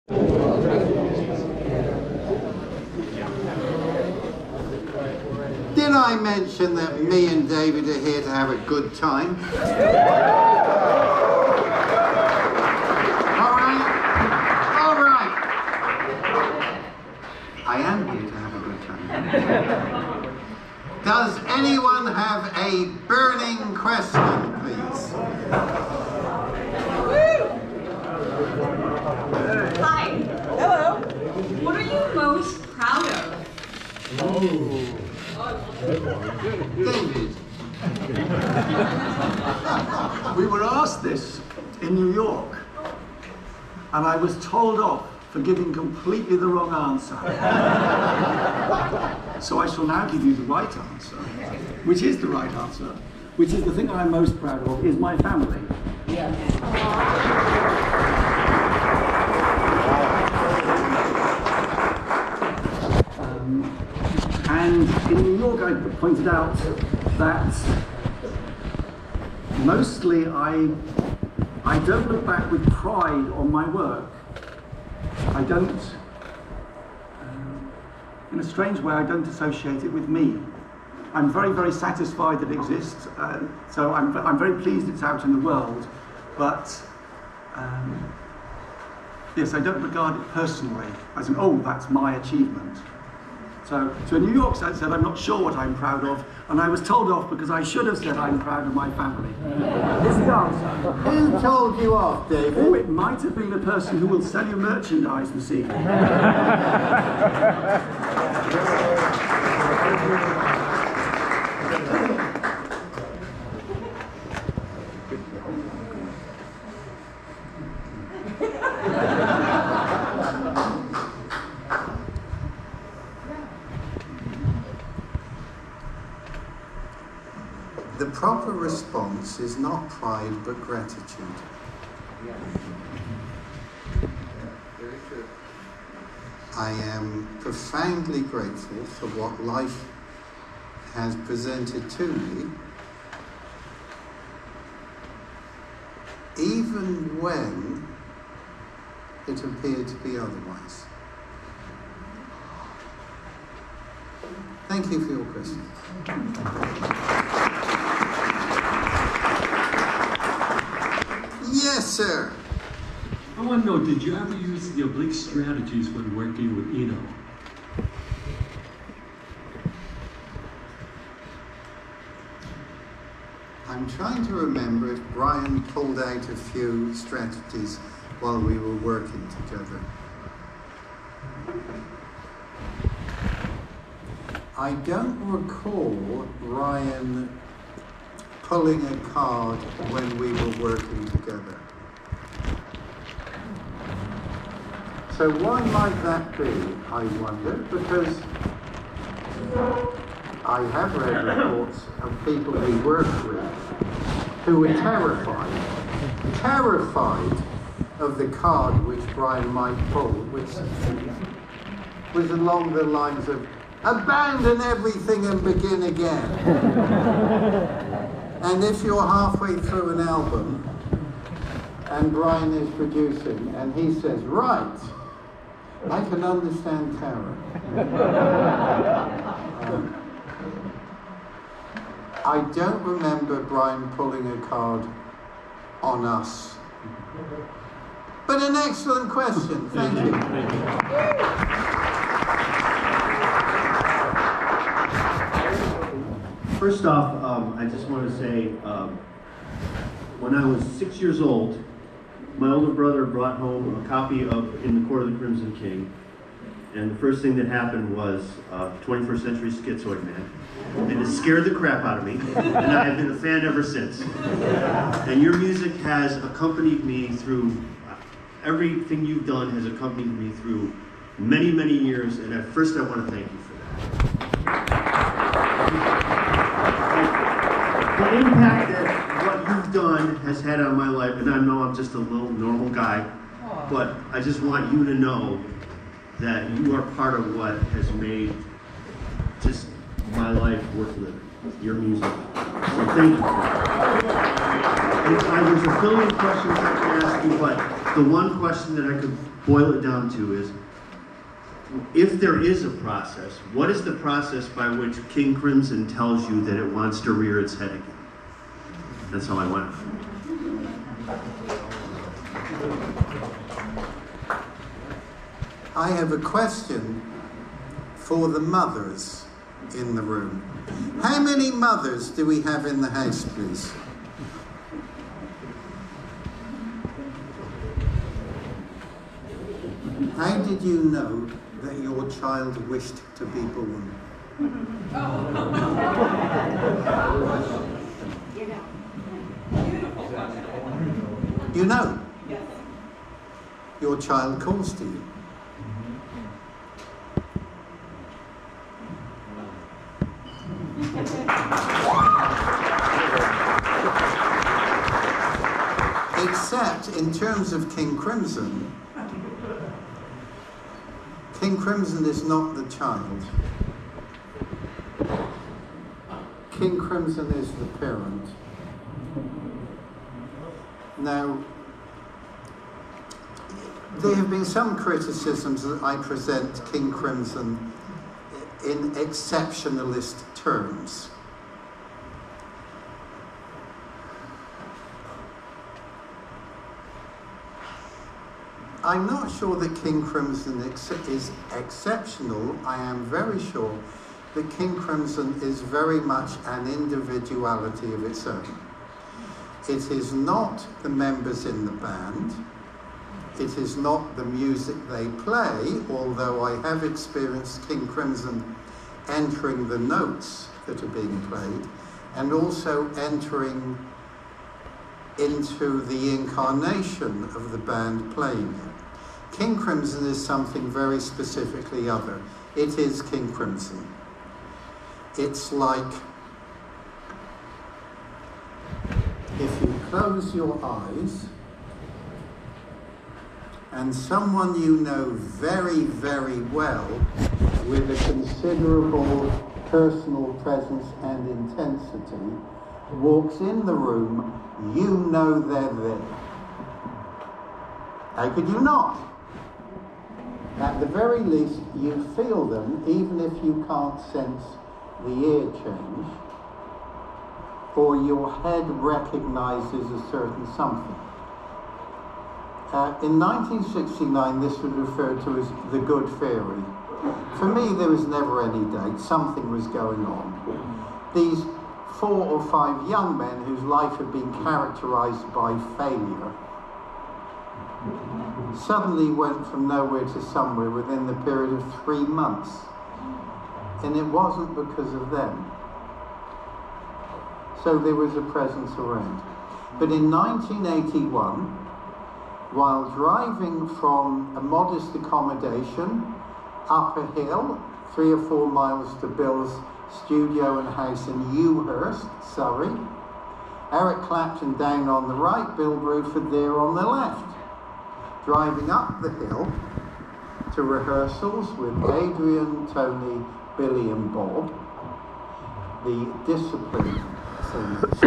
Did I mention that me and David are here to have a good time? All right? All right. I am here to have a good time. Does anyone have a burning question, please? Hi. Hello. What are you most proud of? David. We were asked this in New York, and I was told off for giving completely the wrong answer. So I shall now give you the right answer, which is the right answer, which is the thing I'm most proud of, is my family. And in New York, I pointed out that mostly I don't look back with pride on my work. I don't, in a strange way, I don't associate it with me. I'm very, very satisfied that it exists, so I'm very pleased it's out in the world, but yes, I don't regard it personally as an, oh, that's my achievement. So in New York, I said I'm not sure what I'm proud of, and I was told off because I should have said I'm proud of my family. Here's the answer. Who told you off, David? Oh, it might have been the person who will sell you merchandise this evening. The proper response is not pride, but gratitude. I am profoundly grateful for what life has presented to me, even when it appeared to be otherwise. Thank you for your question. Yes, sir. I want to know, did you ever use the oblique strategies when working with Eno? I'm trying to remember if Brian pulled out a few strategies while we were working together. I don't recall Brian pulling a card when we were working together. So why might that be, I wonder? Because I have read reports of people we worked with who were terrified of the card which Brian might pull, which was along the lines of, abandon everything and begin again. And if you're halfway through an album and Brian is producing and he says, right, I can understand terror. I don't remember Brian pulling a card on us. But an excellent question, thank you. First off, I just want to say, when I was 6 years old, my older brother brought home a copy of In the Court of the Crimson King, and the first thing that happened was 21st Century Schizoid Man, and it scared the crap out of me, and I have been a fan ever since. And your music has accompanied me through, everything you've done has accompanied me through many, many years, and at first I want to thank you for that. The impact that what you've done has had on my life, and I know I'm just a little normal guy, but I just want you to know that you are part of what has made just my life worth living, your music. So thank you. And there's a billion questions I can ask you, but the one question that I could boil it down to is, if there is a process, what is the process by which King Crimson tells you that it wants to rear its head again? That's how I went. I have a question for the mothers in the room. How many mothers do we have in the house, please? How did you know that your child wished to be born? You know? Your child calls to you. Except in terms of King Crimson, King Crimson is not the child. King Crimson is the parent. Now, there have been some criticisms that I present King Crimson in exceptionalist terms. I'm not sure that King Crimson is exceptional. I am very sure that King Crimson is very much an individuality of its own. It is not the members in the band. It is not the music they play, although I have experienced King Crimson entering the notes that are being played and also entering into the incarnation of the band playing it. King Crimson is something very specifically other. It is King Crimson. It's like if you close your eyes and someone you know very, very well with a considerable personal presence and intensity walks in the room, you know they're there. How could you not? At the very least, you feel them, even if you can't sense the ear change, or your head recognizes a certain something. In 1969, this was referred to as the Good Fairy. For me, there was never any date. Something was going on. These 4 or 5 young men whose life had been characterized by failure suddenly went from nowhere to somewhere within the period of 3 months. And it wasn't because of them. So there was a presence around. But in 1981, while driving from a modest accommodation up a hill, 3 or 4 miles to Bill's studio and house in Ewhurst, Surrey, Eric Clapton down on the right, Bill Bruford there on the left, driving up the hill to rehearsals with Adrian, Tony, Billy and Bob, the discipline singers.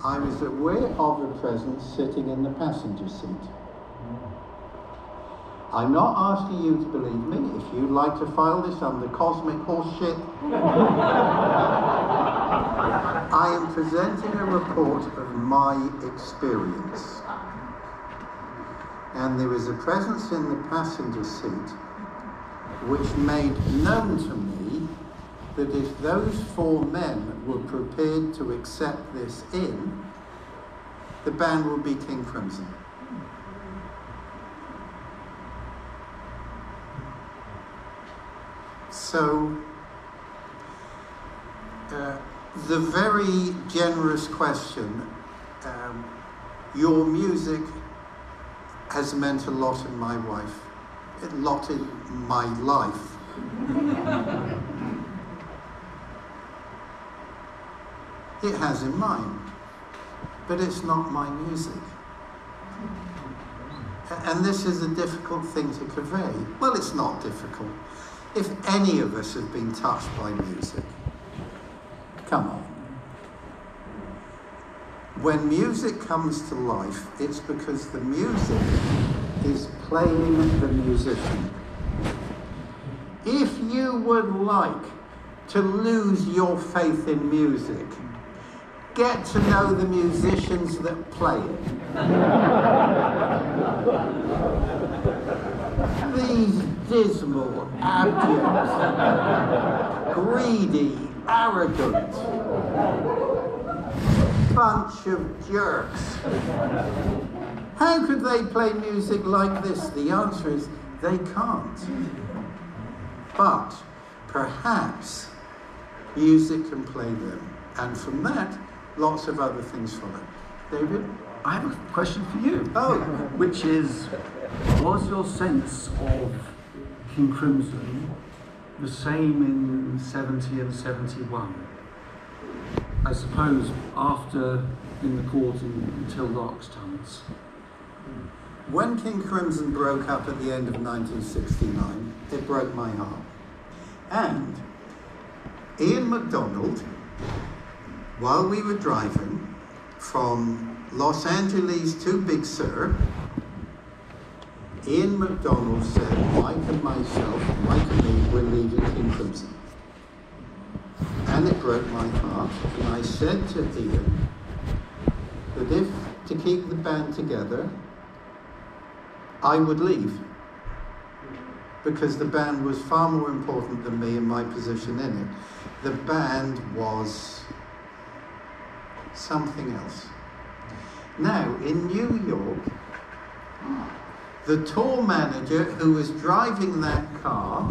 I was aware of a presence sitting in the passenger seat. I'm not asking you to believe me. If you'd like to file this under cosmic horseshit, I am presenting a report of my experience. And there was a presence in the passenger seat which made known to me that if those 4 men were prepared to accept this in, the band would be King Crimson. So, the very generous question, your music has meant a lot in my life, It has in mine, but it's not my music. And this is a difficult thing to convey. Well, it's not difficult. If any of us have been touched by music, come on. When music comes to life, it's because the music is playing the musician. If you would like to lose your faith in music, get to know the musicians that play it. These dismal, abject, greedy, arrogant bunch of jerks. How could they play music like this? The answer is they can't. But perhaps music can play them. And from that, lots of other things follow. David? I have a question for you. Oh. Which is, was your sense of King Crimson the same in 70 and 71? I suppose after in the court until Lark's Tunnels. When King Crimson broke up at the end of 1969, it broke my heart. And Ian MacDonald, while we were driving from Los Angeles to Big Sur, Ian MacDonald said, Mike and myself, Mike and me, we're leaving King Crimson. And it broke my heart. And I said to Ian that if to keep the band together, I would leave. Because the band was far more important than me and my position in it. The band was something else. Now, in New York, the tour manager who was driving that car